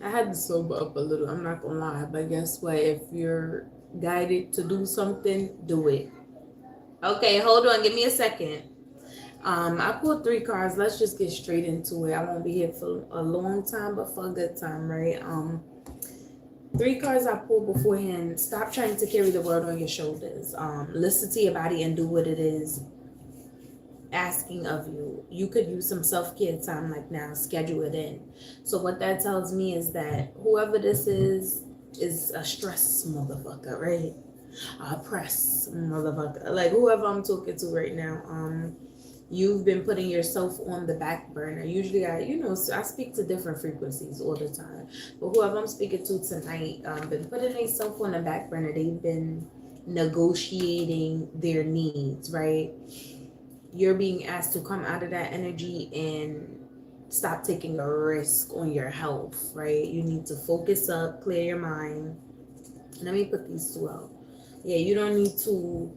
I had to sober up a little. I'm not gonna lie, but guess what? If you're guided to do something, do it. Okay, hold on. Give me a second. I pulled three cards. Let's just get straight into it. I won't be here for a long time, but for a good time, right? Three cards I pulled beforehand. Stop trying to carry the world on your shoulders. Listen to your body and do what it is asking of you. You could use some self-care time like now. Schedule it in. So what that tells me is that whoever this is a stress motherfucker, right? A press motherfucker. Like whoever I'm talking to right now. You've been putting yourself on the back burner. Usually, I speak to different frequencies all the time. But whoever I'm speaking to tonight, been putting themselves on the back burner. They've been negotiating their needs, right? You're being asked to come out of that energy and stop taking a risk on your health, right? You need to focus up, clear your mind. Let me put these two out. Yeah, you don't need to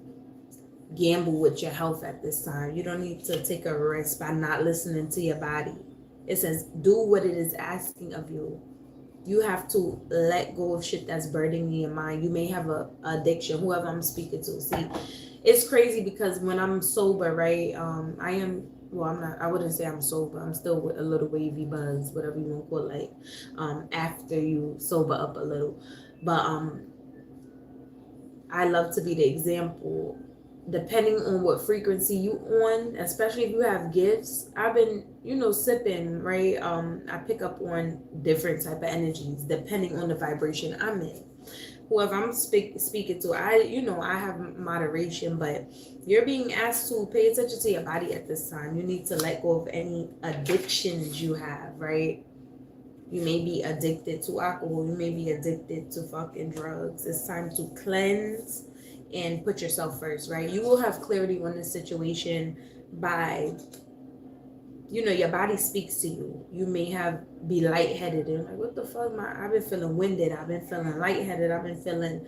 gamble with your health at this time. You don't need to take a risk by not listening to your body. It says do what it is asking of you. You have to let go of shit that's burdening your mind. You may have a addiction, whoever I'm speaking to. See, it's crazy because when I'm sober, right? I am, well, I'm not, I wouldn't say I'm sober. I'm still with a little wavy buzz, whatever you want to call it, like after you sober up a little. But I love to be the example. Depending on what frequency you on, especially if you have gifts, I've been, sipping, right? I pick up on different type of energies depending on the vibration I'm in. Whoever I'm speaking to, I have moderation, but you're being asked to pay attention to your body at this time. You need to let go of any addictions you have, right? You may be addicted to alcohol. You may be addicted to fucking drugs. It's time to cleanse and put yourself first, right? You will have clarity on this situation by, your body speaks to you. You may have be lightheaded and like, what the fuck? I've been feeling winded. I've been feeling lightheaded. I've been feeling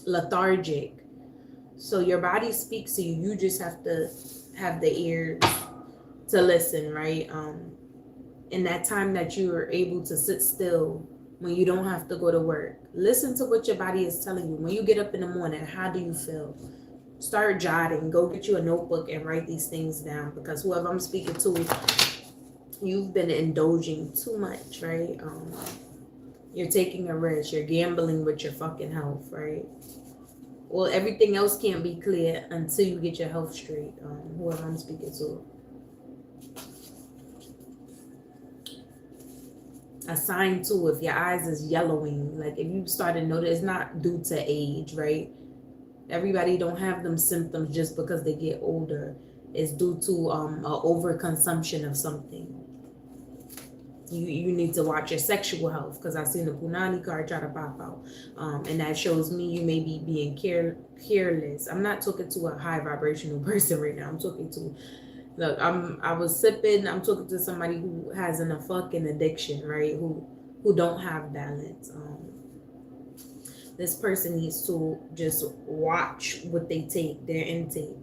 lethargic. So your body speaks to you. You just have to have the ears to listen, right? In that time that you are able to sit still when you don't have to go to work. Listen to what your body is telling you. When you get up in the morning, how do you feel? Start jotting. Go get you a notebook and write these things down, because whoever I'm speaking to, you've been indulging too much, right? You're taking a risk. You're gambling with your fucking health, right? Well, everything else can't be clear until you get your health straight. Whoever I'm speaking to. A sign too, if your eyes is yellowing, like if you start to notice, it's not due to age, right? Everybody don't have them symptoms just because they get older. It's due to a overconsumption of something. You need to watch your sexual health, because I seen the Punani card try to pop out, and that shows me you may be being careless. I'm not talking to a high vibrational person right now. I'm talking to, look, I was sipping. I'm talking to somebody who has a fucking addiction, right? Who don't have balance. This person needs to just watch what they take, their intake.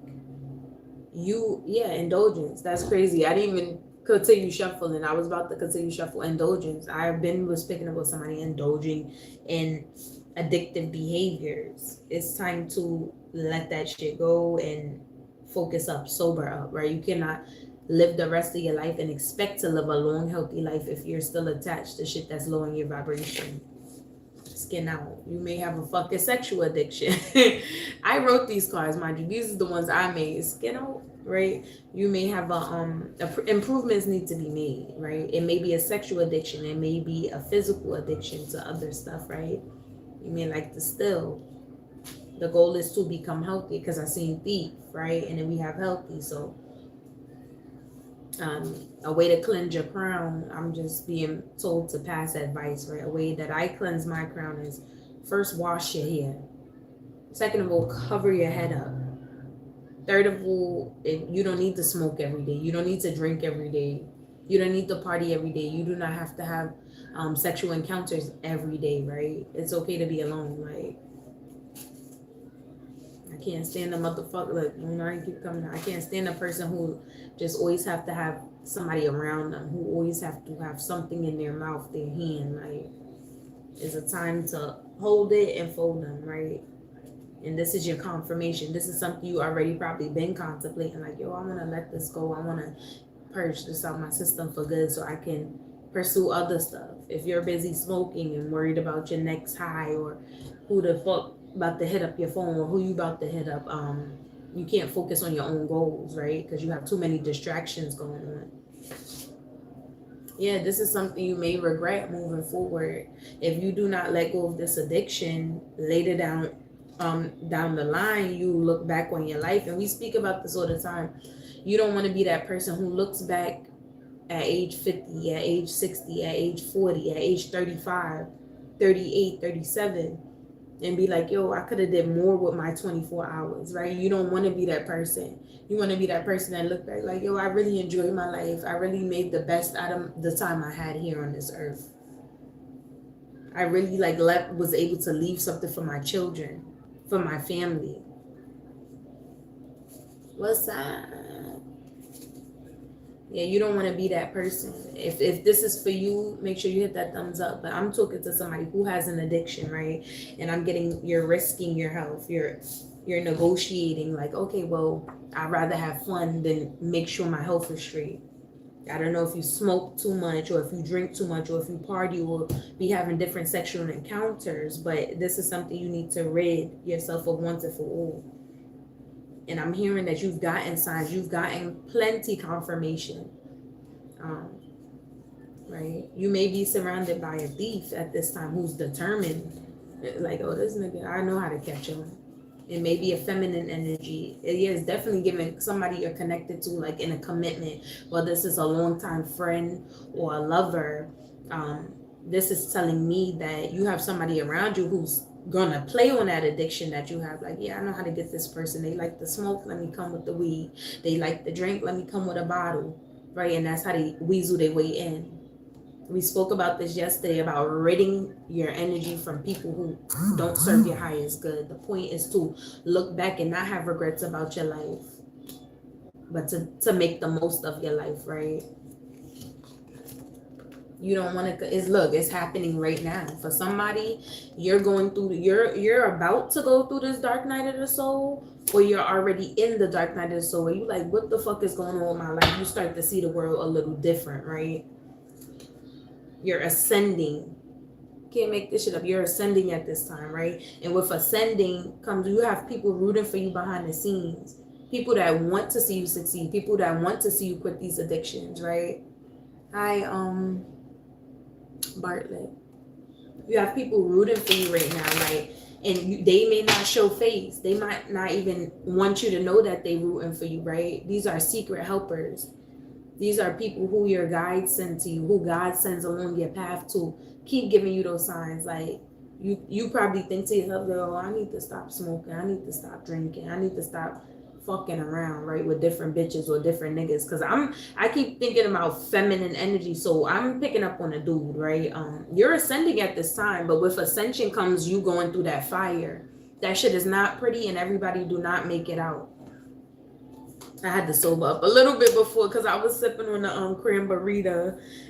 Indulgence. That's crazy. I didn't even continue shuffling. I was about to continue shuffle indulgence. Was picking up with somebody indulging in addictive behaviors. It's time to let that shit go and focus up, sober up, right? You cannot live the rest of your life and expect to live a long, healthy life if you're still attached to shit that's lowering your vibration. Skin out. You may have a fucking sexual addiction. I wrote these cards, mind you. These are the ones I made. Skin out, right? You may have improvements need to be made, right? It may be a sexual addiction. It may be a physical addiction to other stuff, right? You may like to steal. The goal is to become healthy, because I seen thief, right? And then we have healthy. So a way to cleanse your crown, I'm just being told to pass advice, right? A way that I cleanse my crown is, first, wash your hair. Second of all, cover your head up. Third of all, you don't need to smoke every day. You don't need to drink every day. You don't need to party every day. You do not have to have sexual encounters every day, right? It's okay to be alone. Like, I can't stand a motherfucker. Like, I keep coming out. I can't stand a person who just always have to have somebody around them who always have to have something in their mouth, their hand. Like, it's a time to hold it and fold them, right? And this is your confirmation. This is something you already probably been contemplating. Like, yo, I want to let this go. I want to purge this out of my system for good so I can pursue other stuff. If you're busy smoking and worried about your next high, or who the fuck about to hit up your phone, or who you about to hit up, you can't focus on your own goals, right? Because you have too many distractions going on. Yeah, this is something you may regret moving forward. If you do not let go of this addiction, later down the line, you look back on your life, and we speak about this all the time. You don't want to be that person who looks back at age 50, at age 60, at age 40, at age 35, 38, 37, and be like, yo, I could have did more with my 24 hours, right? You don't want to be that person. You want to be that person that look back like, yo, I really enjoyed my life. I really made the best out of the time I had here on this earth. I really was able to leave something for my children, for my family. What's that? Yeah, you don't want to be that person. If this is for you, make sure you hit that thumbs up. But I'm talking to somebody who has an addiction, right? And I'm getting, you're risking your health. You're negotiating like, okay, well, I'd rather have fun than make sure my health is straight. I don't know if you smoke too much, or if you drink too much, or if you party, or be having different sexual encounters, but this is something you need to rid yourself of once and for all. And I'm hearing that you've gotten signs, you've gotten plenty confirmation, right? You may be surrounded by a thief at this time who's determined, like, oh, this nigga, I know how to catch him. It may be a feminine energy. It is definitely giving somebody you're connected to, like in a commitment, whether this is a longtime friend or a lover. This is telling me that you have somebody around you who's gonna play on that addiction that you have. Like, yeah, I know how to get this person. They like the smoke, let me come with the weed. They like the drink, let me come with a bottle, right? And that's how they weasel their way in. We spoke about this yesterday, about ridding your energy from people who don't serve your highest good. The point is to look back and not have regrets about your life, but to make the most of your life, right? You don't want to, it's happening right now. For somebody, you're going through, you're about to go through this dark night of the soul, or you're already in the dark night of the soul, where you're like, what the fuck is going on with my life? You start to see the world a little different, right? You're ascending. Can't make this shit up. You're ascending at this time, right? And with ascending comes, you have people rooting for you behind the scenes. People that want to see you succeed. People that want to see you quit these addictions, right? Hi, Bartlett. You have people rooting for you right now, like, and they may not show face. They might not even want you to know that they rooting for you, right? These are secret helpers. These are people who your guides send to you, who God sends along your path to keep giving you those signs. Like, you probably think to yourself, oh, I need to stop smoking. I need to stop drinking. I need to stop fucking around, right, with different bitches or different niggas. Because I keep thinking about feminine energy. So I'm picking up on a dude, right? You're ascending at this time, but with ascension comes you going through that fire. That shit is not pretty, and everybody do not make it out. I had to sober up a little bit before, because I was sipping on the cranberry,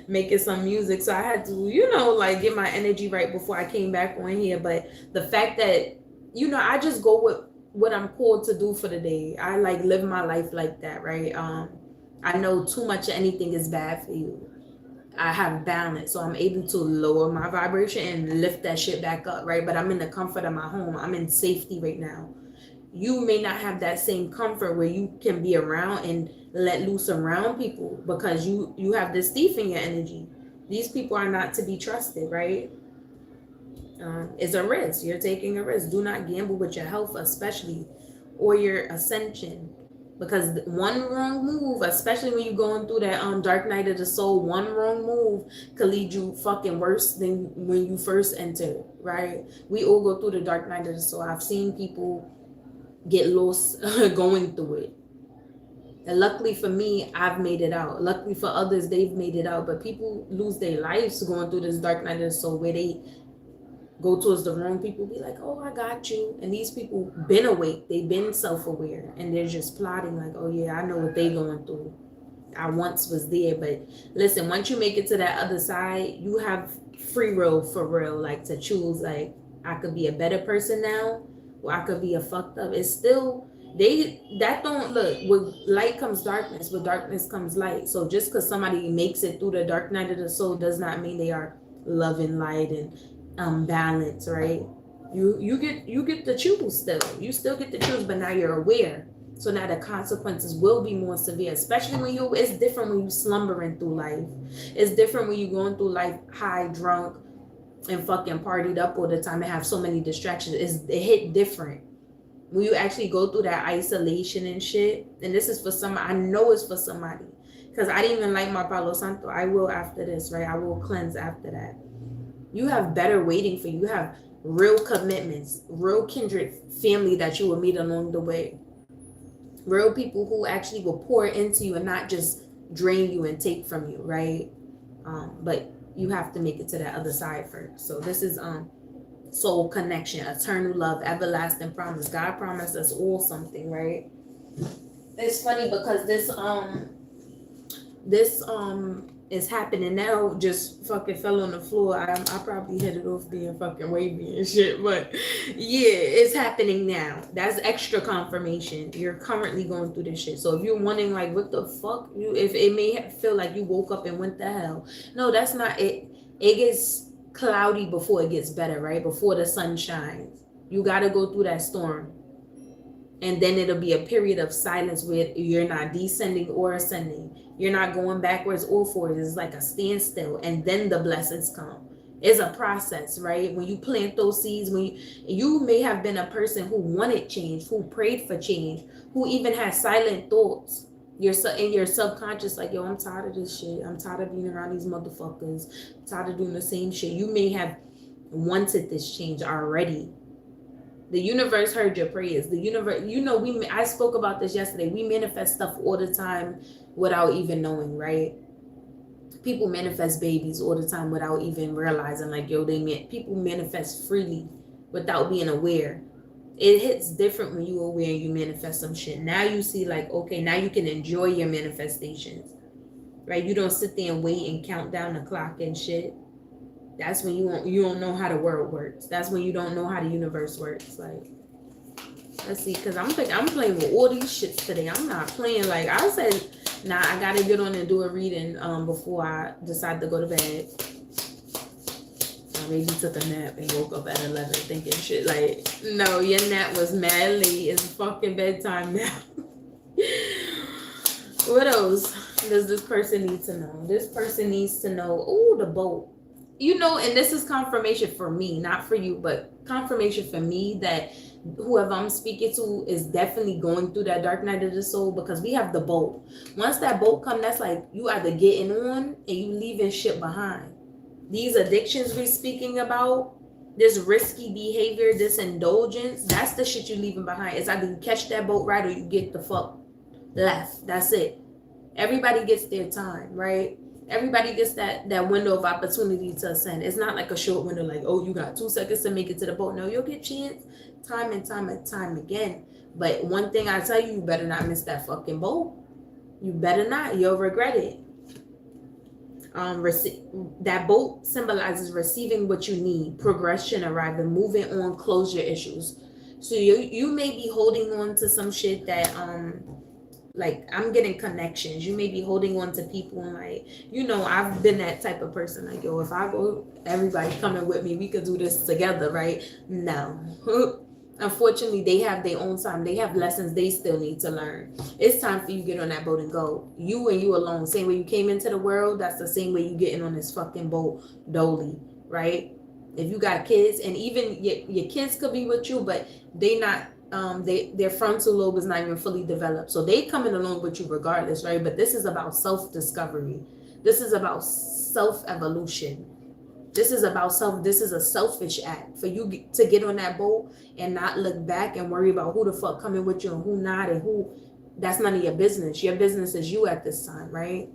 making some music. So I had to, like, get my energy right before I came back on here. But the fact that, I just go with what I'm called to do for the day. I like live my life like that, right? I know too much of anything is bad for you. I have balance, so I'm able to lower my vibration and lift that shit back up, right? But I'm in the comfort of my home. I'm in safety right now. You may not have that same comfort where you can be around and let loose around people, because you have this thief in your energy. These people are not to be trusted, right? It's a risk. You're taking a risk. Do not gamble with your health, especially, or your ascension, because one wrong move, especially when you're going through that dark night of the soul, one wrong move could lead you fucking worse than when you first entered, right? We all go through the dark night of the soul. I've seen people get lost going through it. And luckily for me, I've made it out. Luckily for others, they've made it out. But people lose their lives going through this dark night of the soul, where they go towards the wrong people, be like, oh, I got you. And these people been awake. They've been self-aware. And they're just plotting like, oh, yeah, I know what they going through. I once was there. But listen, once you make it to that other side, you have free will for real, like to choose, like, I could be a better person now, or I could be a fucked up. It's still, they that don't look, with light comes darkness, with darkness comes light. So just because somebody makes it through the dark night of the soul does not mean they are loving light and balance, right? You get to choose still. You still get to choose, but now you're aware. So now the consequences will be more severe, especially when it's different when you slumbering through life. It's different when you going through life high, drunk, and fucking partied up all the time and have so many distractions. It hit different when you actually go through that isolation and shit. And this is for somebody, I know it's for somebody, because I didn't even like my Palo Santo. I will after this, right? I will cleanse after that. You have better waiting for you. You have real commitments, real kindred family that you will meet along the way, real people who actually will pour into you and not just drain you and take from you, right? But you have to make it to that other side first. So this is soul connection, eternal love, everlasting promise. God promised us all something, right? It's funny because this is happening now. Just fucking fell on the floor. I probably hit it off being fucking wavy and shit, but yeah, it's happening now. That's extra confirmation. You're currently going through this shit. So if you're wondering like, what the fuck, if it may feel like you woke up and went to hell, no, that's not it. It gets cloudy before it gets better, right? Before the sun shines, you got to go through that storm. And then it'll be a period of silence where you're not descending or ascending. You're not going backwards or forwards. It's like a standstill. And then the blessings come. It's a process, right? When you plant those seeds, when you may have been a person who wanted change, who prayed for change, who even had silent thoughts. You're in your subconscious, like, yo, I'm tired of this shit. I'm tired of being around these motherfuckers. I'm tired of doing the same shit. You may have wanted this change already. The universe heard your prayers. The universe, I spoke about this yesterday. We manifest stuff all the time without even knowing, right? People manifest babies all the time without even realizing, like, yo, people manifest freely without being aware. It hits different when you're aware and you manifest some shit. Now you see, like, okay, now you can enjoy your manifestations, right? You don't sit there and wait and count down the clock and shit. That's when you don't know how the world works. That's when you don't know how the universe works. Like, let's see, because I'm playing with all these shits today. I'm not playing. Like I said, nah, I gotta get on and do a reading before I decide to go to bed. I maybe took a nap and woke up at 11 thinking shit. Like, no, your nap was mad late. It's fucking bedtime now. What else does this person need to know? This person needs to know, oh, the boat. And this is confirmation for me, not for you, but confirmation for me that whoever I'm speaking to is definitely going through that dark night of the soul, because we have the boat. Once that boat comes, that's like you either getting on and you leaving shit behind. These addictions we're speaking about, this risky behavior, this indulgence, that's the shit you leaving behind. It's either you catch that boat right or you get the fuck left. That's it. Everybody gets their time, right? Everybody gets that window of opportunity to ascend. It's not like a short window, like, oh, you got 2 seconds to make it to the boat. No, you'll get chance time and time and time again. But one thing I tell you, you better not miss that fucking boat. You better not. You'll regret it. That boat symbolizes receiving what you need, progression, arriving, moving on, closure issues. So you may be holding on to some shit that like, I'm getting connections. You may be holding on to people and like, I've been that type of person. Like, yo, if I go, everybody coming with me, we could do this together, right? No. Unfortunately, they have their own time. They have lessons they still need to learn. It's time for you to get on that boat and go. You and you alone. Same way you came into the world, that's the same way you getting on this fucking boat, dolly, right? If you got kids, and even your kids could be with you, but they not, their frontal lobe is not even fully developed, so they coming along with you regardless, right? But this is about self-discovery. This is about self-evolution. This is a selfish act for you to get on that boat and not look back and worry about who the fuck coming with you and who not, and who. That's none of your business. Your business is you at this time, right?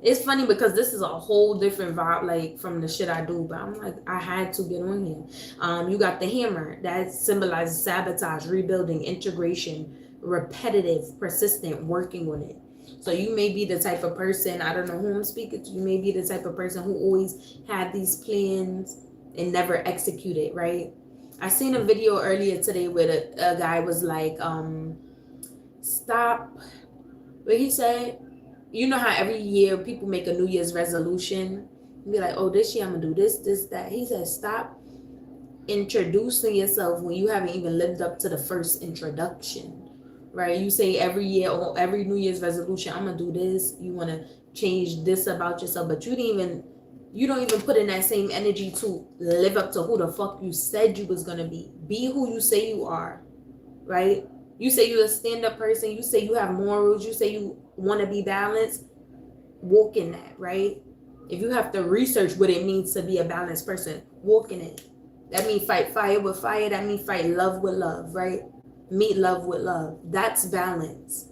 It's funny because this is a whole different vibe, like, from the shit I do, but I'm like, I had to get on here. You got the hammer that symbolizes sabotage, rebuilding, integration, repetitive, persistent, working on it. So you may be the type of person, I don't know who I'm speaking to, you may be the type of person who always had these plans and never executed, right? I seen a video earlier today where a guy was like, stop. What he said, you know how every year people make a New Year's resolution? Be like, oh, this year I'm gonna do this, this, that. He said, stop introducing yourself when you haven't even lived up to the first introduction, right? You say every year or every New Year's resolution, I'm gonna do this. You wanna change this about yourself, but you don't even put in that same energy to live up to who the fuck you said you was gonna be. Be who you say you are, right? You say you're a stand-up person. You say you have morals. You say you want to be balanced. Walk in that, right? If you have to research what it means to be a balanced person, walk in it. That means fight fire with fire. That means fight love with love, right? Meet love with love. That's balance.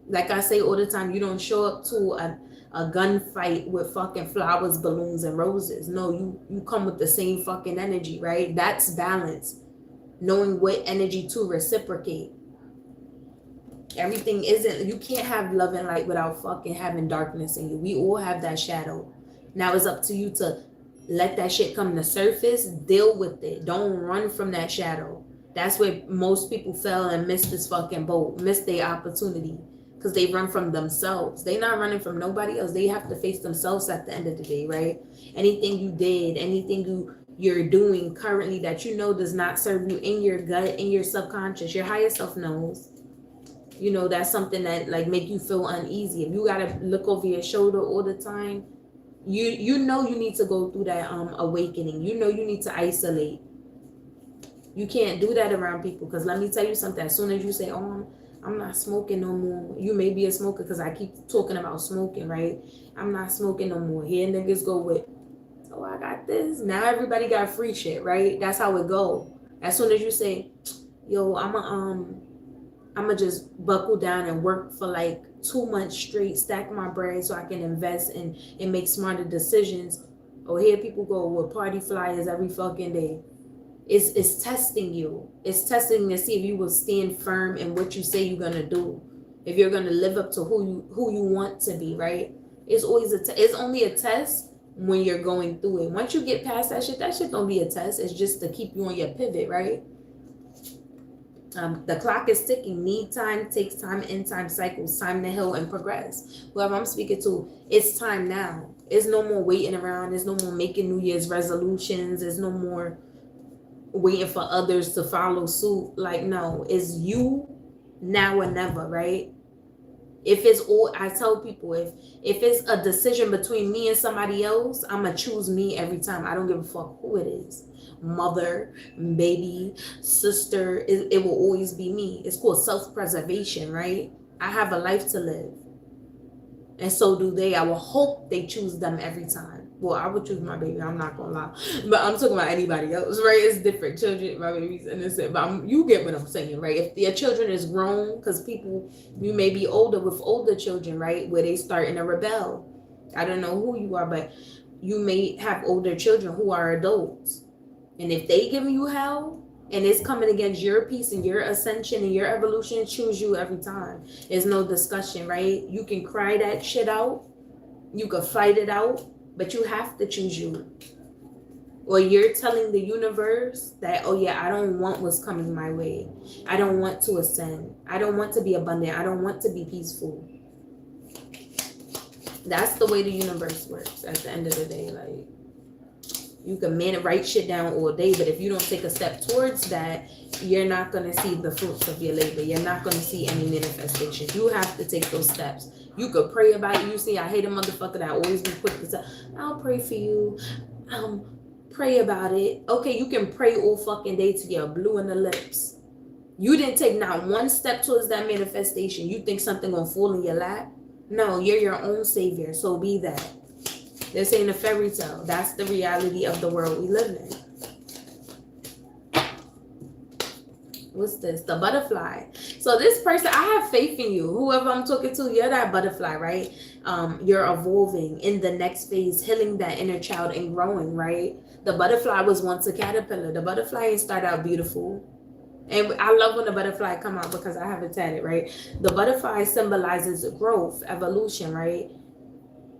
Like I say all the time, you don't show up to a gunfight with fucking flowers, balloons, and roses. No, you come with the same fucking energy, right? That's balance. Knowing what energy to reciprocate. Everything isn't, you can't have love and light without fucking having darkness in you. We all have that shadow. Now it's up to you to let that shit come to surface, deal with it. Don't run from that shadow. That's where most people fell and missed this fucking boat, missed their opportunity, because they run from themselves. They not running from nobody else. They have to face themselves at the end of the day, right? Anything you did, anything you're doing currently that you know does not serve you in your gut, in your subconscious, your higher self knows. You know, that's something that like make you feel uneasy. If you gotta look over your shoulder all the time, you know you need to go through that awakening. You know you need to isolate. You can't do that around people, because let me tell you something. As soon as you say, oh, I'm not smoking no more, you may be a smoker, because I keep talking about smoking, right? I'm not smoking no more. Here niggas go with, oh, I got this. Now everybody got free shit, right? That's how it go. As soon as you say, yo, I'ma just buckle down and work for like 2 months straight, stack my bread so I can invest and make smarter decisions. Or here people go with party flyers every fucking day. It's testing you. It's testing to see if you will stand firm in what you say you're gonna do. If you're gonna live up to who you want to be, right? It's always it's only a test when you're going through it. Once you get past that shit don't be a test. It's just to keep you on your pivot, right? The clock is ticking. Need time, takes time, end time cycles, time to heal and progress. Whoever I'm speaking to, it's time now. There's no more waiting around. There's no more making New Year's resolutions. There's no more waiting for others to follow suit. Like, no, it's you now or never, right? If it's all, I tell people, if it's a decision between me and somebody else, I'm gonna choose me every time. I don't give a fuck who it is. Mother, baby, sister, it will always be me. It's called self-preservation, right? I have a life to live, and so do they. I will hope they choose them every time. Well, I would choose my baby, I'm not gonna lie, but I'm talking about anybody else, right? It's different. Children, my baby's innocent, but you get what I'm saying, right? If your children is grown, because people, you may be older with older children, right, where they starting to rebel. I don't know who you are, but you may have older children who are adults. And if they giving you hell and it's coming against your peace and your ascension and your evolution, choose you every time. There's no discussion, right? You can cry that shit out. You can fight it out, but you have to choose you. Or you're telling the universe that, oh yeah, I don't want what's coming my way. I don't want to ascend. I don't want to be abundant. I don't want to be peaceful. That's the way the universe works at the end of the day. Like, you can write shit down all day, but if you don't take a step towards that, you're not going to see the fruits of your labor. You're not going to see any manifestation. You have to take those steps. You could pray about it. You see, I hate a motherfucker that always be quick to say, I'll pray for you. Pray about it. Okay, you can pray all fucking day till you're blue in the lips. You didn't take not one step towards that manifestation. You think something gonna fall in your lap? No, you're your own savior, so be that. This ain't a fairy tale. That's the reality of the world we live in. What's this? The butterfly. So this person, I have faith in you. Whoever I'm talking to, you're that butterfly, right? You're evolving in the next phase, healing that inner child and growing, right? The butterfly was once a caterpillar. The butterfly ain't start out beautiful. And I love when the butterfly come out because I have it tatted, right? The butterfly symbolizes growth, evolution, right?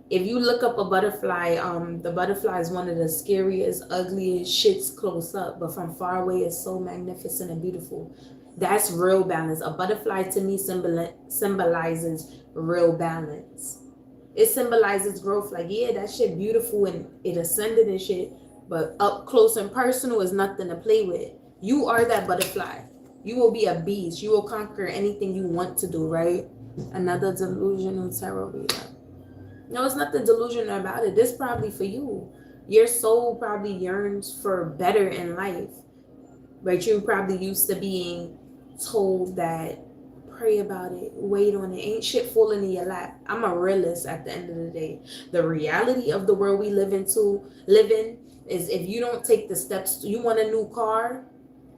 If you look up a butterfly, the butterfly is one of the scariest, ugliest shits close up, but from far away it's so magnificent and beautiful. That's real balance. A butterfly to me symbolizes real balance. It symbolizes growth. Like, yeah, that shit beautiful and it ascended and shit, but up close and personal is nothing to play with. You are that butterfly. You will be a beast. You will conquer anything you want to do, right? Another delusional tarot reader. No, it's nothing delusional about it. This probably for you. Your soul probably yearns for better in life. But you probably used to being told that pray about it, wait on it, ain't shit falling in your lap. I'm a realist at the end of the day. The reality of the world we live in is if you don't take the steps, you want a new car,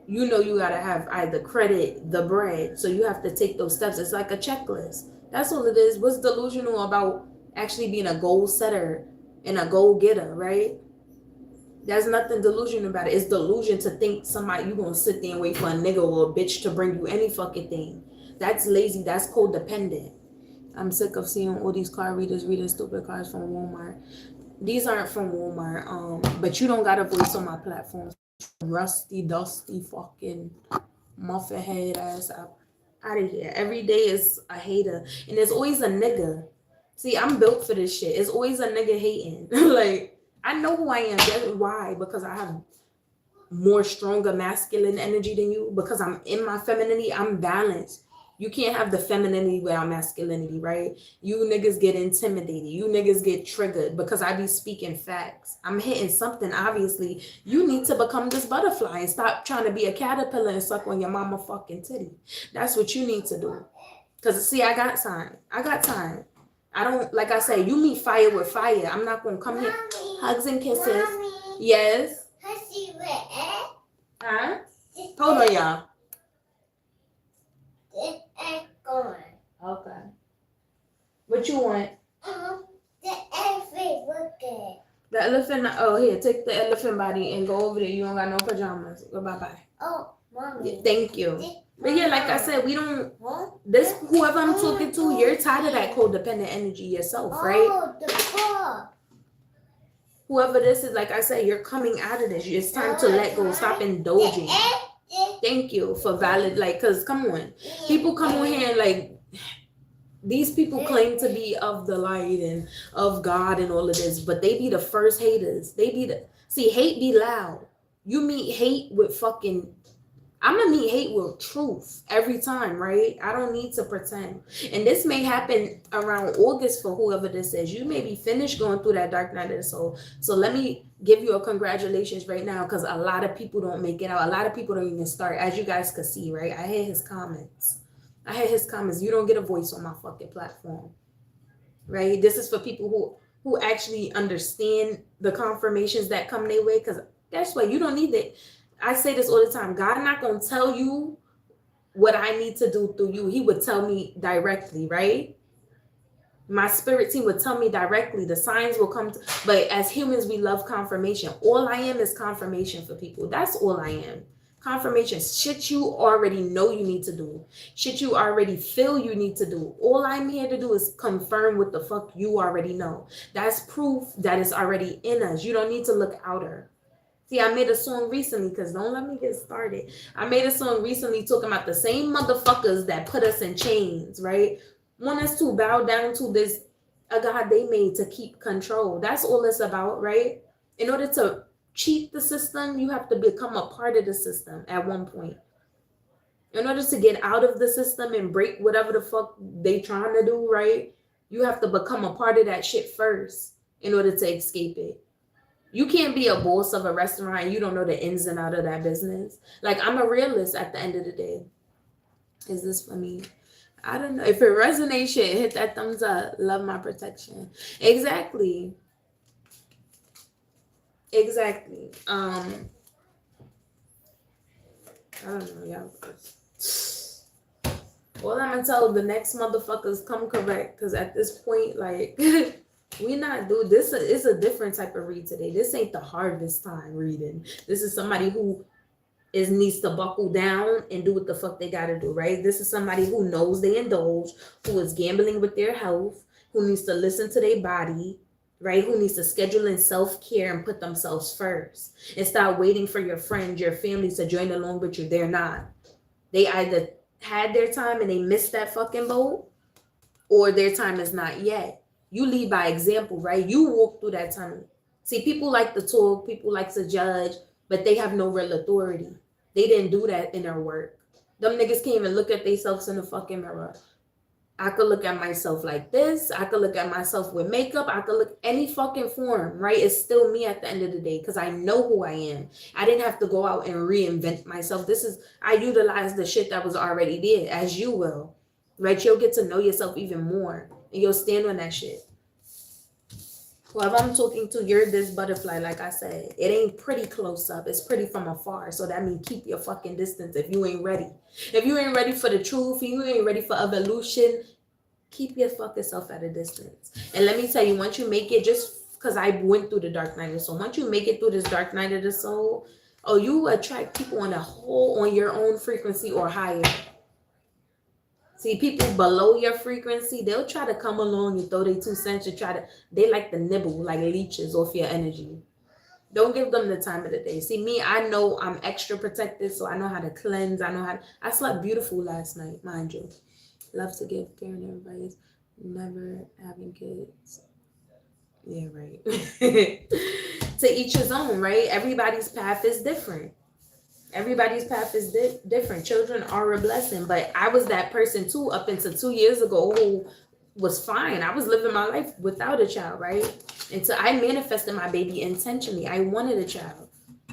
you know you gotta have either credit, the bread. So you have to take those steps. It's like a checklist. That's all it is. What's delusional about actually being a goal setter and a goal getter, right? There's nothing delusional about it. It's delusion to think somebody you gonna sit there and wait for a nigga or a bitch to bring you any fucking thing. That's lazy. That's codependent. I'm sick of seeing all these card readers reading stupid cards from Walmart. These aren't from Walmart. But you don't got a voice on my platform. Rusty, dusty, fucking muffin head ass out of here. Every day is a hater, and there's always a nigga. See, I'm built for this shit. It's always a nigga hating. Like, I know who I am. That's why, because I have more stronger masculine energy than you. Because I'm in my femininity, I'm balanced. You can't have the femininity without masculinity, right? You niggas get intimidated. You niggas get triggered because I be speaking facts. I'm hitting something, obviously. You need to become this butterfly and stop trying to be a caterpillar and suck on your mama fucking titty. That's what you need to do. Because, see, I got time. I don't, like I say, you meet fire with fire. I'm not going to come here. Hugs and kisses. Mommy, yes. Huh? Hold on, y'all. Okay. What you want? The elephant looking. The elephant. Oh, here, take the elephant body and go over there. You don't got no pajamas. Go bye-bye. Oh, mommy. Yeah, thank you. But yeah, like I said, we don't. This whoever I'm talking to, you're tired of that codependent energy yourself, right? Oh, the ball. Whoever this is, like I said, you're coming out of this. It's time to let go. Stop indulging. Thank you for valid, like, cause come on, people come on here and like, these people claim to be of the light and of God and all of this, but they be the first haters. See, hate be loud. You meet hate with fucking. I'm gonna meet hate with truth every time, right? I don't need to pretend. And this may happen around August for whoever this is. You may be finished going through that dark night of the soul. So let me give you a congratulations right now, because a lot of people don't make it out. A lot of people don't even start, as you guys could see, right? I hear his comments. You don't get a voice on my fucking platform, right? This is for people who actually understand the confirmations that come their way, because that's why you don't need it. I say this all the time. God not going to tell you what I need to do through you. He would tell me directly, right? My spirit team would tell me directly. The signs will come. But as humans, we love confirmation. All I am is confirmation for people. That's all I am. Confirmation. Shit you already know you need to do. Shit you already feel you need to do. All I'm here to do is confirm what the fuck you already know. That's proof that it's already in us. You don't need to look outer. See, I made a song recently, because don't let me get started. I made a song recently talking about the same motherfuckers that put us in chains, right? Want us to bow down to this, a God they made to keep control. That's all it's about, right? In order to cheat the system, you have to become a part of the system at one point. In order to get out of the system and break whatever the fuck they trying to do, right? You have to become a part of that shit first in order to escape it. You can't be a boss of a restaurant and you don't know the ins and out of that business. Like, I'm a realist at the end of the day. Is this for me? I don't know. If it resonates, shit, hit that thumbs up. Love my protection. Exactly. I don't know, y'all. Well, I'm gonna tell the next motherfuckers come correct, because at this point, like, we not do this. It's a different type of read today. This ain't the harvest time reading. This is somebody who is needs to buckle down and do what the fuck they gotta do, right? This is somebody who knows they indulge, who is gambling with their health, who needs to listen to their body, right? Who needs to schedule in self-care and put themselves first and stop waiting for your friends, your family to join along with you. They're not. They either had their time and they missed that fucking boat, or their time is not yet. You lead by example, right? You walk through that tunnel. See, people like to talk, people like to judge, but they have no real authority. They didn't do that in their work. Them niggas can't even look at themselves in the fucking mirror. I could look at myself like this. I could look at myself with makeup. I could look any fucking form, right? It's still me at the end of the day because I know who I am. I didn't have to go out and reinvent myself. I utilize the shit that was already there, as you will, right? You'll get to know yourself even more and you'll stand on that shit. Whoever I'm talking to, you're this butterfly, like I said. It ain't pretty close up. It's pretty from afar. So that means keep your fucking distance if you ain't ready. If you ain't ready for the truth, if you ain't ready for evolution, keep your fucking self at a distance. And let me tell you, once you make it, just because I went through the dark night of the soul, once you make it through this dark night of the soul, you attract people on your own frequency or higher. See, people below your frequency, they'll try to come along and throw their 2 cents and they like to nibble like leeches off your energy. Don't give them the time of the day. See, me, I know I'm extra protected, so I know how to cleanse. I slept beautiful last night, mind you. Love to give care and advice. Never having kids. Yeah, right. To each his own, right? Everybody's path is different. Everybody's path is different. Children are a blessing, but I was that person too up until 2 years ago who was fine. I was living my life without a child, right? Until I manifested my baby intentionally. I wanted a child.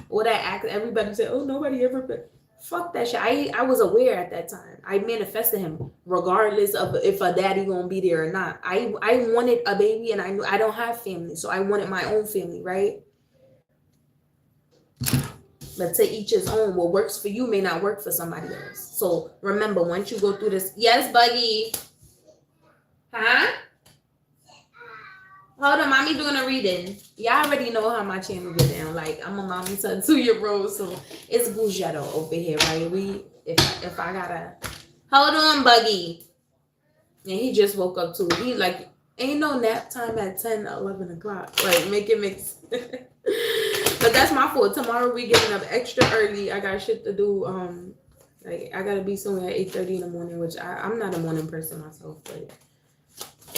Or that act, everybody said, "Oh, nobody ever." Fuck that shit. I was aware at that time. I manifested him regardless of if a daddy gonna be there or not. I wanted a baby, and I knew I don't have family, so I wanted my own family, right? But to each his own. What works for you may not work for somebody else. So remember, once you go through this, yes, Buggy. Huh? Hold on, mommy doing a reading. Y'all already know how my channel get down. Like, I'm a mommy to a 2-year-old, so it's Bougetto over here, right? If I gotta hold on, Buggy. And he just woke up too. He like, ain't no nap time at 10, 11 o'clock. Like, make it make sense. But that's my fault. Tomorrow we getting up extra early. I got shit to do. Like I gotta be somewhere at 8:30 in the morning, which I'm not a morning person myself, but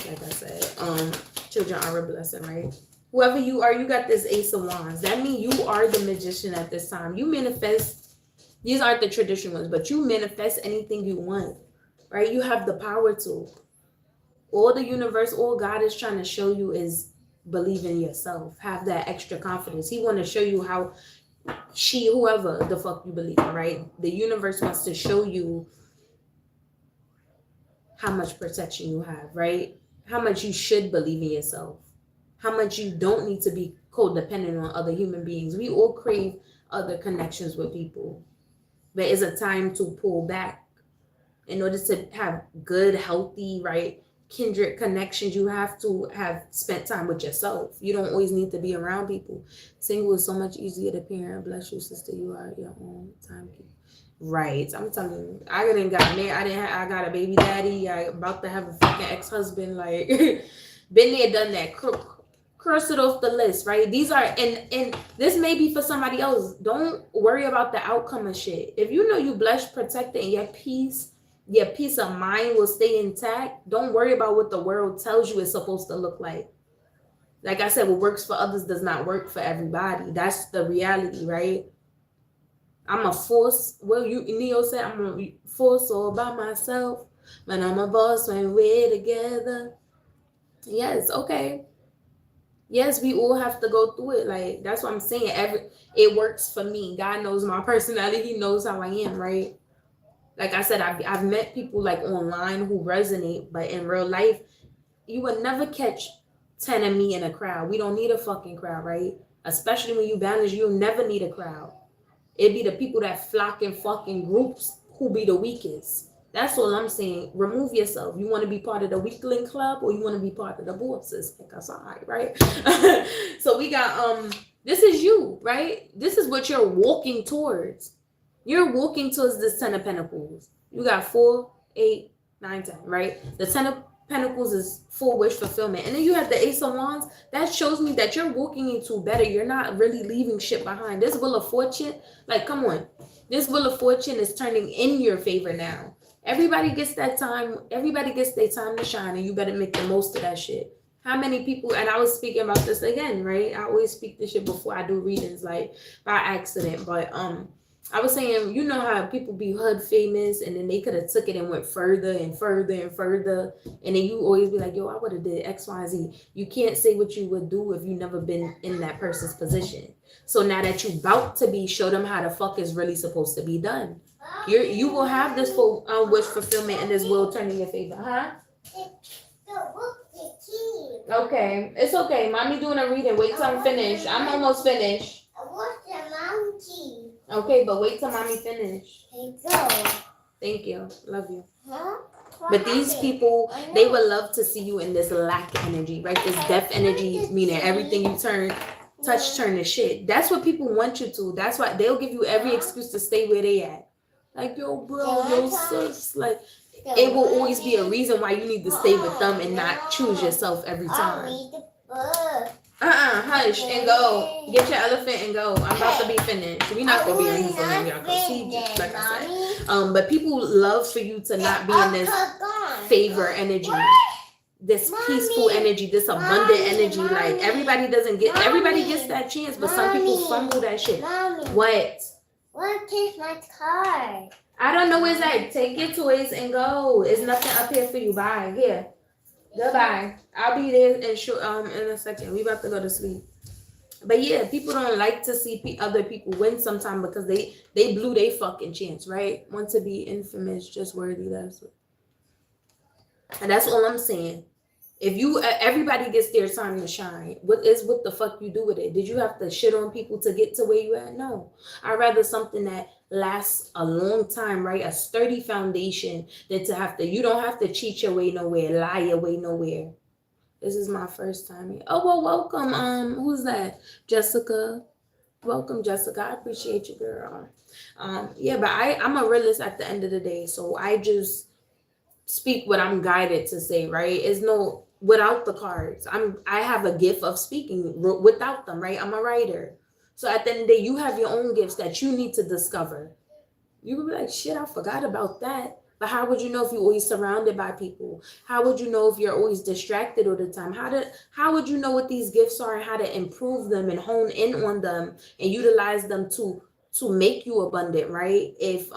like I said, children are a blessing, right? Whoever you are, you got this Ace of Wands. That means you are the magician at this time. You manifest. These aren't the traditional ones, but you manifest anything you want, right? You have the power to. All the universe, all God is trying to show you is believe in yourself. Have that extra confidence. He want to show you how whoever the fuck you believe in, right? The universe wants to show you how much protection you have, right? How much you should believe in yourself. How much you don't need to be codependent on other human beings. We all crave other connections with people. But it's a time to pull back. In order to have good, healthy, right, kindred connections, you have to have spent time with yourself. You don't always need to be around people. Single is so much easier to parent. Bless you, sister. You are your own timekeeper. Right. I'm telling you, I didn't got married. I got a baby daddy. I about to have a fucking ex-husband. Like, been there, done that. Cross it off the list, right? These are, and this may be for somebody else. Don't worry about the outcome of shit. If you know you blessed, protected, and your peace of mind will stay intact, don't worry about what the world tells you it's supposed to look like. Like I said, what works for others does not work for everybody. That's the reality, right? I'm a force. Well, Neo said I'm a force all by myself, but I'm a boss when we're together. Yes, okay. Yes, we all have to go through it. Like, that's what I'm saying. It works for me. God knows my personality. He knows how I am, right? Like I said, I've met people like online who resonate, but in real life, you would never catch 10 of me in a crowd. We don't need a fucking crowd, right? Especially when you balance, you'll never need a crowd. It'd be the people that flock in fucking groups who be the weakest. That's all I'm saying. Remove yourself. You want to be part of the weakling club, or you want to be part of the bosses? Like I said, right? So we got this is you, right? This is what you're walking towards. You're walking towards this 10 of Pentacles. You got 4, 8, 9, 10, right? The 10 of Pentacles is full wish fulfillment. And then you have the Ace of Wands. That shows me that you're walking into better. You're not really leaving shit behind. This Wheel of Fortune, like, come on. This Wheel of Fortune is turning in your favor now. Everybody gets that time. Everybody gets their time to shine, and you better make the most of that shit. How many people, and I was speaking about this again, right? I always speak this shit before I do readings, like, by accident. But, I was saying, you know how people be hood famous and then they could have took it and went further and further and further. And then you always be like, yo, I would have did X, Y, Z. You can't say what you would do if you never been in that person's position. So now that you about to be, show them how the fuck is really supposed to be done. You will have this full wish fulfillment and this will turn in your favor, huh? Okay, it's okay. Mommy doing a reading. Wait till I'm finished. I'm almost finished. What's the monkey? Okay, but wait till mommy finish. Go. Thank you. Love you. Huh? But these people, they would love to see you in this lack energy, right? This death energy, meaning everything you touch turn to shit. That's what people want you to. That's why they'll give you every excuse to stay where they at. Like, yo, bro, yo, sis. Like, it will always be a reason why you need to stay with them and not choose yourself every time. Hush and go. Get your elephant and go. I'm about to be finished. We're not gonna be in here for long, y'all can see, like I said. But people love for you to not be in this favor energy, this peaceful energy, this abundant energy. Like everybody gets that chance, but some people fumble that shit. What? What is my card? I don't know where's that. Take your toys and go. There's nothing up here for you. Bye. Here. Goodbye. I'll be there in a second. We about to go to sleep. But yeah, people don't like to see other people win sometimes because they blew their fucking chance, right? Want to be infamous, just worthy. And that's all I'm saying. If everybody gets their time to shine, what the fuck you do with it? Did you have to shit on people to get to where you at? No. I'd rather something that lasts a long time, right? A sturdy foundation than you don't have to cheat your way nowhere, lie your way nowhere. This is my first time here. Oh, well, welcome. Who's that? Jessica. Welcome, Jessica. I appreciate you, girl. Yeah, but I'm a realist at the end of the day, so I just speak what I'm guided to say, right? It's no without the cards. I have a gift of speaking without them, right? I'm a writer. So at the end of the day, you have your own gifts that you need to discover. You could be like, shit, I forgot about that. But how would you know if you're always surrounded by people? How would you know if you're always distracted all the time? How would you know what these gifts are and how to improve them and hone in on them and utilize them to make you abundant, right? If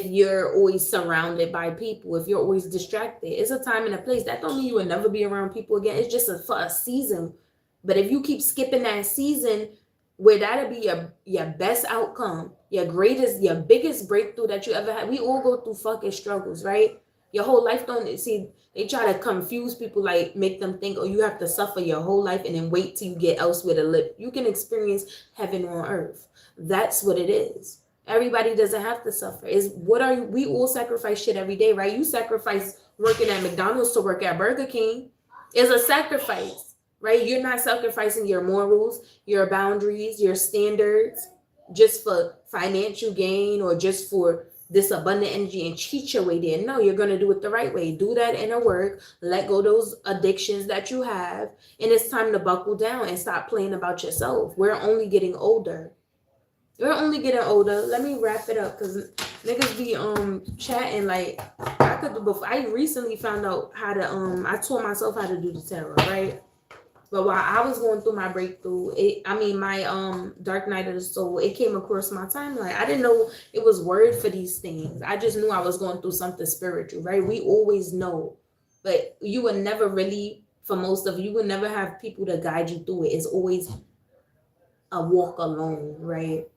you're always surrounded by people, if you're always distracted, it's a time and a place. That don't mean you will never be around people again. It's just for a season. But if you keep skipping that season, where that'll be your best outcome, your biggest breakthrough that you ever had. We all go through fucking struggles, right? Your whole life they try to confuse people, like make them think, oh, you have to suffer your whole life and then wait till you get elsewhere to live. You can experience heaven on earth. That's what it is. Everybody doesn't have to suffer. We all sacrifice shit every day, right? You sacrifice working at McDonald's to work at Burger King. It's a sacrifice, right? You're not sacrificing your morals, your boundaries, your standards just for financial gain or just for this abundant energy and cheat your way there. No, you're going to do it the right way. Do that inner work. Let go of those addictions that you have. And it's time to buckle down and stop playing about yourself. We're only getting older. Let me wrap it up because niggas be chatting like I could do before. I recently found out how to I taught myself how to do the tarot, right? But while I was going through my breakthrough, my dark night of the soul, it came across my timeline. I didn't know it was word for these things. I just knew I was going through something spiritual, right? We always know, but you would never really, for most of you would never have people to guide you through it. It's always a walk alone, right?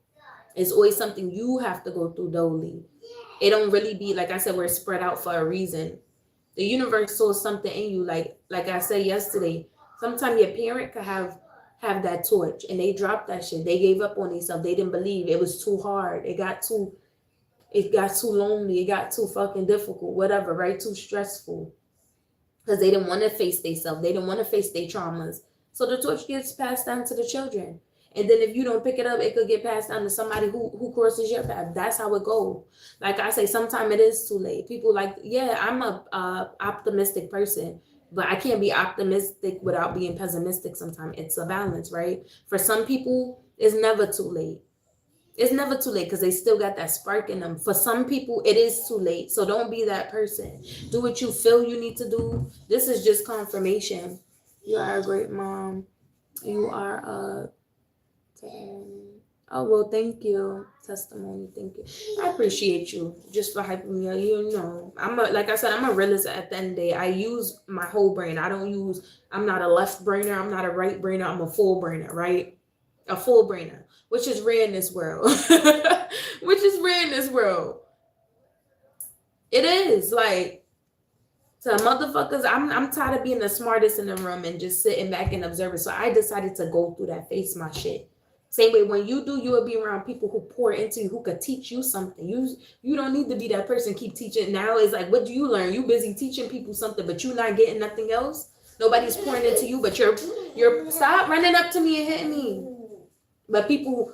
It's always something you have to go through dolly. It don't really be, like I said, we're spread out for a reason. The universe saw something in you, like I said yesterday. Sometimes your parent could have that torch and they dropped that shit. They gave up on themselves. They didn't believe. It was too hard. It got too lonely. It got too fucking difficult, whatever, right? Too stressful. Because they didn't want to face themselves. They didn't want to face their traumas. So the torch gets passed down to the children. And then if you don't pick it up, it could get passed down to somebody who crosses your path. That's how it goes. Like I say, sometimes it is too late. People like, yeah, I'm a optimistic person, but I can't be optimistic without being pessimistic sometimes. It's a balance, right? For some people, it's never too late. It's never too late because they still got that spark in them. For some people, it is too late. So don't be that person. Do what you feel you need to do. This is just confirmation. You are a great mom. You are a... Oh, well, thank you. Testimony, thank you. I appreciate you just for hyping me up. You know, like I said, I'm a realist at the end of the day. I use my whole brain. I'm not a left brainer. I'm not a right brainer. I'm a full brainer, right? A full brainer, which is rare in this world. Which is rare in this world. It is like, so motherfuckers, I'm tired of being the smartest in the room and just sitting back and observing. So I decided to go through that, face my shit. Same way when you do, you will be around people who pour into you, who could teach you something. You don't need to be that person keep teaching. Now it's like, what do you learn? You busy teaching people something, but you not getting nothing else. Nobody's pouring into you, but you're stop running up to me and hitting me. But people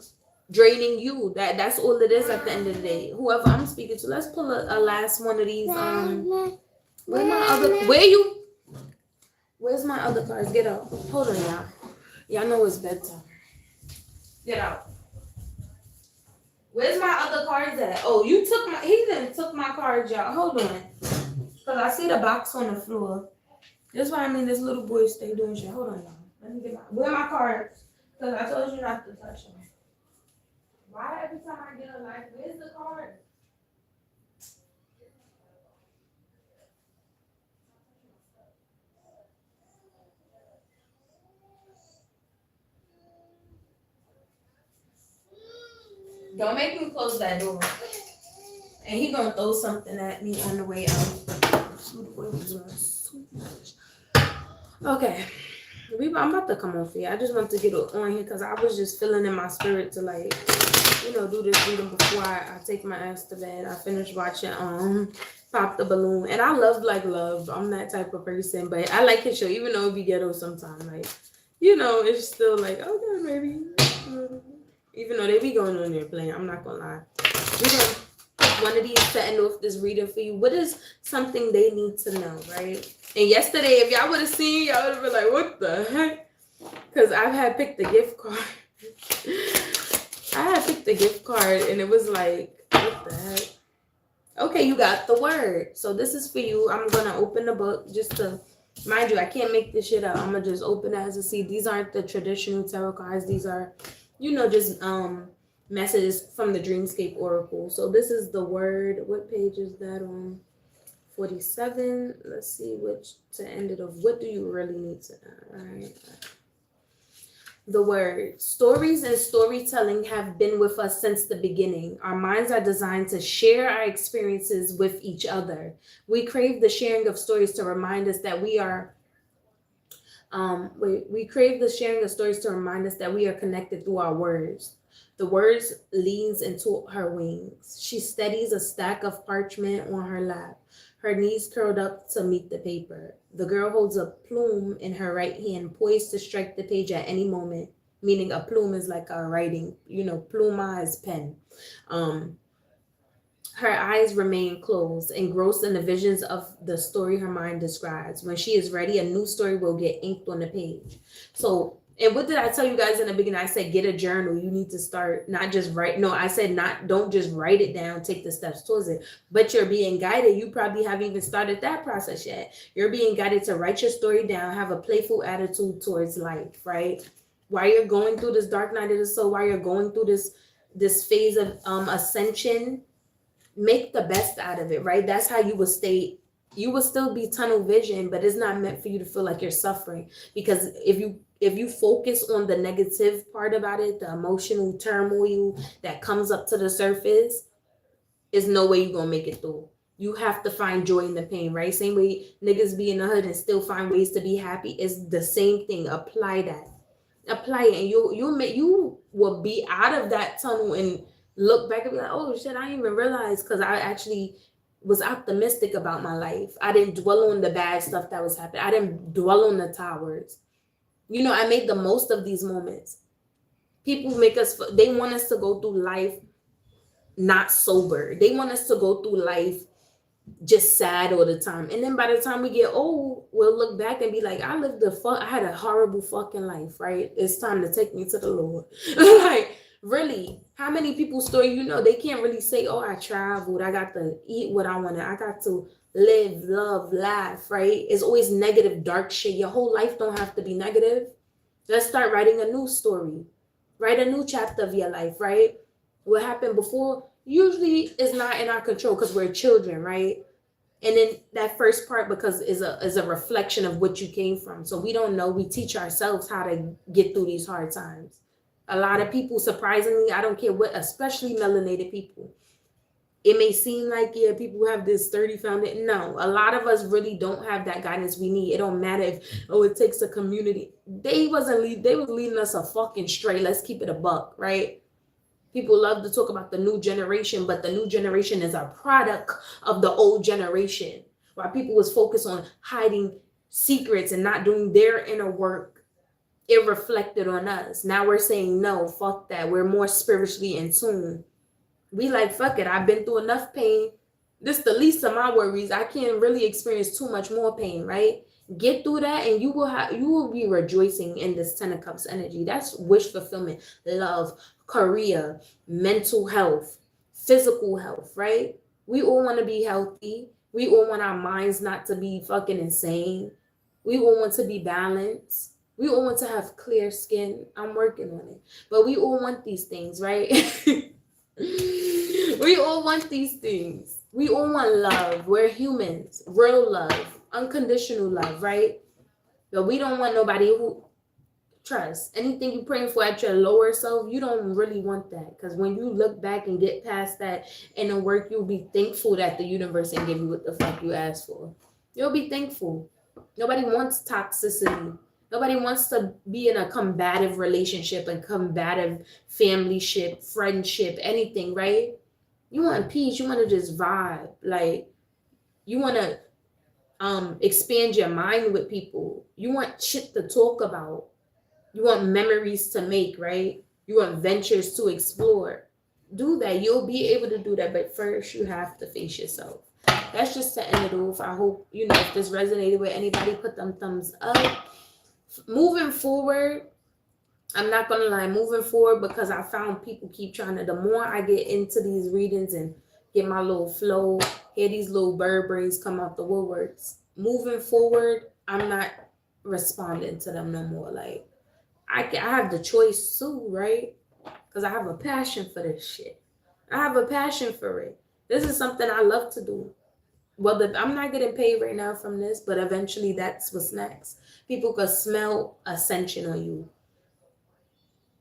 draining you. That's all it is at the end of the day. Whoever I'm speaking to, let's pull a last one of these. Where's my other cards? Get out. Hold on, y'all. Y'all know it's bedtime. Get out. Where's my other cards at? Oh, he done took my cards, y'all. Hold on. Cause I see the box on the floor. That's why this little boy stay doing shit. Hold on, y'all. Let me get where my cards? Cause I told you not to touch them. Why every time I get a life, where's the card? Don't make me close that door. And he gonna throw something at me on the way out. Okay. I'm about to come off here. I just want to get on here because I was just feeling in my spirit to do this reading before I take my ass to bed. I finished watching Pop the Balloon. And I love love. I'm that type of person. But I like his show, even though it be ghetto sometimes. It's still okay, maybe. Even though they be going on there playing, I'm not gonna lie. We're gonna pick one of these to end off this reading for you. What is something they need to know, right? And yesterday, if y'all would have seen, y'all would have been like, what the heck? Because I had picked the gift card. And it was like, what the heck? Okay, you got the word. So this is for you. I'm gonna open the book just to, mind you, I can't make this shit up. I'm gonna just open it as a seed. These aren't the traditional tarot cards. These are just messages from the Dreamscape Oracle. So this is the word. What page is that on? 47. Let's see which to end it off. What do you really need to know? All right. The word. Stories and storytelling have been with us since the beginning. Our minds are designed to share our experiences with each other. We crave the sharing of stories to remind us that we are we crave the sharing of stories to remind us that we are connected through our words. The words leans into her wings. She steadies a stack of parchment on her lap, her knees curled up to meet the paper. The girl holds a plume in her right hand, poised to strike the page at any moment, meaning a plume is like a writing, pluma is pen. Her eyes remain closed, engrossed in the visions of the story her mind describes. When she is ready, a new story will get inked on the page. So, and what did I tell you guys in the beginning? I said, get a journal. You need to start, not just write. No, I said, don't just write it down, take the steps towards it, but you're being guided. You probably haven't even started that process yet. You're being guided to write your story down, have a playful attitude towards life, right? While you're going through this dark night of the soul, while you're going through this phase of ascension, make the best out of it, right? That's how you will stay. You will still be tunnel vision, but it's not meant for you to feel like you're suffering. Because if you focus on the negative part about it, the emotional turmoil that comes up to the surface, there's no way you're gonna make it through. You have to find joy in the pain, right? Same way niggas be in the hood and still find ways to be happy. It's the same thing. Apply that. Apply it, and you will be out of that tunnel and look back and be like, oh shit, I didn't even realize, because I actually was optimistic about my life. I didn't dwell on the bad stuff that was happening. I didn't dwell on the towers. I made the most of these moments. People they want us to go through life not sober. They want us to go through life just sad all the time. And then by the time we get old, we'll look back and be like, I had a horrible fucking life, right? It's time to take me to the Lord. Like, really, how many people's story, they can't really say, oh, I traveled, I got to eat what I wanted, I got to live, love, laugh, right? It's always negative, dark shit. Your whole life don't have to be negative. Let's start writing a new story. Write a new chapter of your life, right? What happened before usually is not in our control because we're children, right? And then that first part, because is a reflection of what you came from. So we don't know. We teach ourselves how to get through these hard times. A lot of people, surprisingly, I don't care what, especially melanated people. It may seem like, yeah, people have this sturdy foundation. No, a lot of us really don't have that guidance we need. It don't matter if, it takes a community. They was leading us a fucking stray. Let's keep it a buck, right? People love to talk about the new generation, but the new generation is a product of the old generation. While people was focused on hiding secrets and not doing their inner work, it reflected on us. Now we're saying, no, fuck that. We're more spiritually in tune. We like, fuck it. I've been through enough pain. This is the least of my worries. I can't really experience too much more pain, right? Get through that and you will be rejoicing in this 10 of Cups energy. That's wish fulfillment, love, career, mental health, physical health, right? We all want to be healthy. We all want our minds not to be fucking insane. We all want to be balanced. We all want to have clear skin. I'm working on it. But we all want these things, right? We all want these things. We all want love. We're humans. Real love. Unconditional love, right? But we don't want nobody who trust. Anything you're praying for at your lower self, you don't really want that. Because when you look back and get past that in the work, you'll be thankful that the universe didn't give you what the fuck you asked for. You'll be thankful. Nobody wants toxicity. Nobody wants to be in a combative relationship and combative familyship, friendship, anything, right? You want peace. You want to just vibe. Like, you want to expand your mind with people. You want shit to talk about. You want memories to make, right? You want ventures to explore. Do that. You'll be able to do that. But first, you have to face yourself. That's just to end it off. I hope, if this resonated with anybody, put them thumbs up. Moving forward, I'm not going to lie, moving forward, because I found people keep trying to, the more I get into these readings and get my little flow, hear these little bird brains come out the woodworks. Moving forward, I'm not responding to them no more. Like, I have the choice too, right? Because I have a passion for this shit. I have a passion for it. This is something I love to do. Well, I'm not getting paid right now from this, but eventually that's what's next. People could smell ascension on you.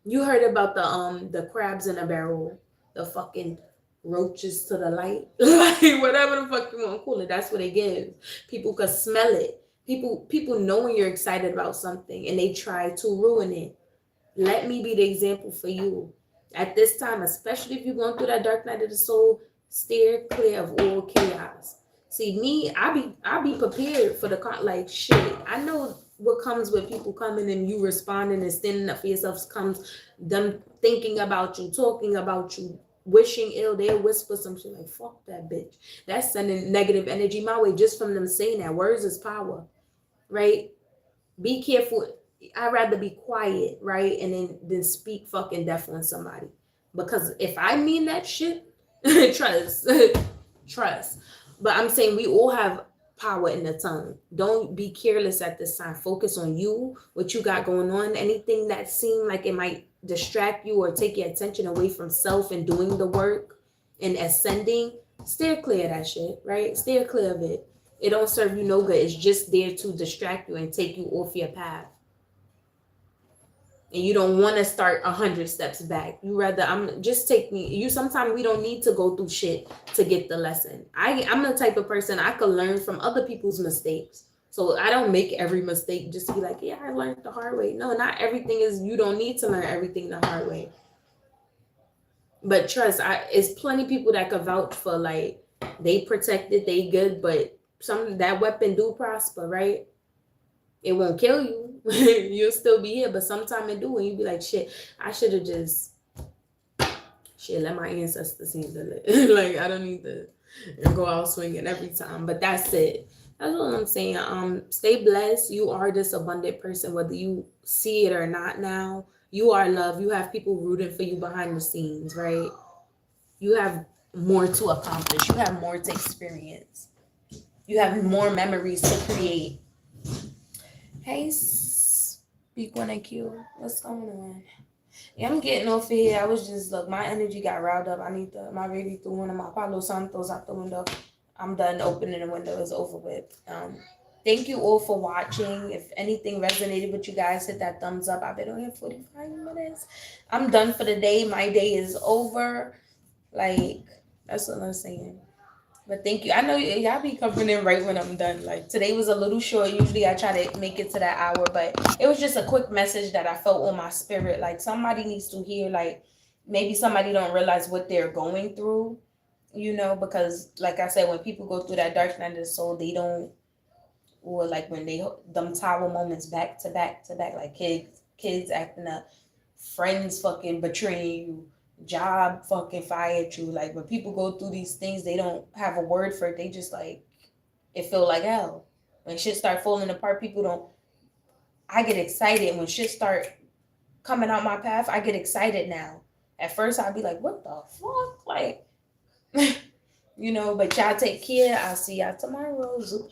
You heard about the crabs in a barrel, the fucking roaches to the light, like whatever the fuck you want to call it. That's what it gives. People could smell it. People know when you're excited about something and they try to ruin it. Let me be the example for you. At this time, especially if you're going through that dark night of the soul, steer clear of all chaos. See, me, I be prepared for the like shit. I know what comes with people coming and you responding and standing up for yourself. Comes them thinking about you, talking about you, wishing ill. They'll whisper some shit like, fuck that bitch. That's sending negative energy my way just from them saying that. Words is power, right? Be careful. I'd rather be quiet, right? And then speak fucking death on somebody. Because if I mean that shit, trust. But I'm saying we all have power in the tongue. Don't be careless at this time. Focus on you, what you got going on. Anything that seems like it might distract you or take your attention away from self and doing the work and ascending, steer clear of that shit, right? Steer clear of it. It don't serve you no good. It's just there to distract you and take you off your path. And you don't want to start 100 steps back. You rather, sometimes we don't need to go through shit to get the lesson. I'm the type of person I could learn from other people's mistakes. So I don't make every mistake just to be like, yeah, I learned the hard way. No, not everything is, you don't need to learn everything the hard way. But trust, it's plenty of people that could vouch for like, they protected, they good, but that weapon do prosper, right? It won't kill you. You'll still be here, but sometime it do, and you be like, shit, I should have just shit let my ancestors handle it. Like I don't need to go out swinging every time. But that's it. That's what I'm saying. Stay blessed. You are this abundant person, whether you see it or not now. You are loved. You have people rooting for you behind the scenes, right? You have more to accomplish. You have more to experience. You have more memories to create. Hey, speak one IQ. What's going on? Yeah, I'm getting off of here. I was just look, my energy got riled up. I need to my baby threw one of my Palo Santos out the window. I'm done opening the window. It's over with. Thank you all for watching. If anything resonated with you guys, hit that thumbs up. I've been on here 45 minutes. I'm done for the day. My day is over. Like, that's what I'm saying. But thank you. I know y'all be coming in right when I'm done. Like today was a little short. Usually I try to make it to that hour, but it was just a quick message that I felt on my spirit. Like somebody needs to hear. Like maybe somebody don't realize what they're going through, because like I said, when people go through that dark night of the soul, they don't, or like when they them tower moments back to back to back, like kids acting up, friends fucking betraying you, job fucking fired you. Like when people go through these things, they don't have a word for it. They just like it feel like hell. When shit start falling apart, people don't. I get excited when shit start coming out my path. I get excited now. At first, I'd be like, "What the fuck?" Like, but y'all take care. I'll see y'all tomorrow. Zoop.